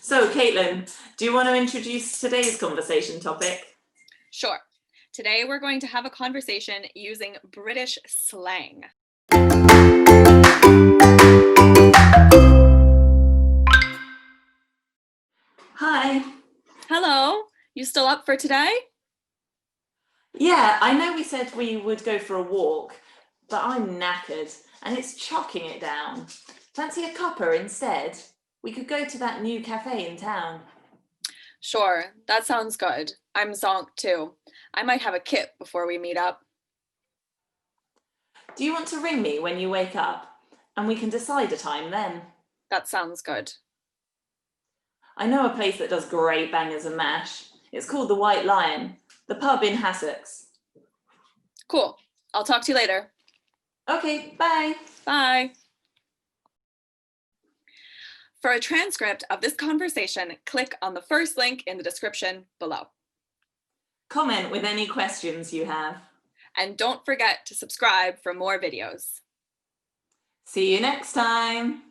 So, Caitlin, do you want to introduce today's conversation topic? Sure. Today we're going to have a conversation using British slang. Hi. Hello, you still up for today? Yeah, I know we said we would go for a walk, but I'm knackered and it's chucking it down. Fancy a cuppa instead? We could go to that new cafe in town. Sure, that sounds good. I'm zonked too. I might have a kip before we meet up. Do you want to ring me when you wake up? And we can decide a time then. That sounds good. I know a place that does great bangers and mash. It's called the White Lion, the pub in Hassocks. Cool. I'll talk to you later. Okay, bye. Bye. For a transcript of this conversation, click on the first link in the description below. Comment with any questions you have. And don't forget to subscribe for more videos. See you next time.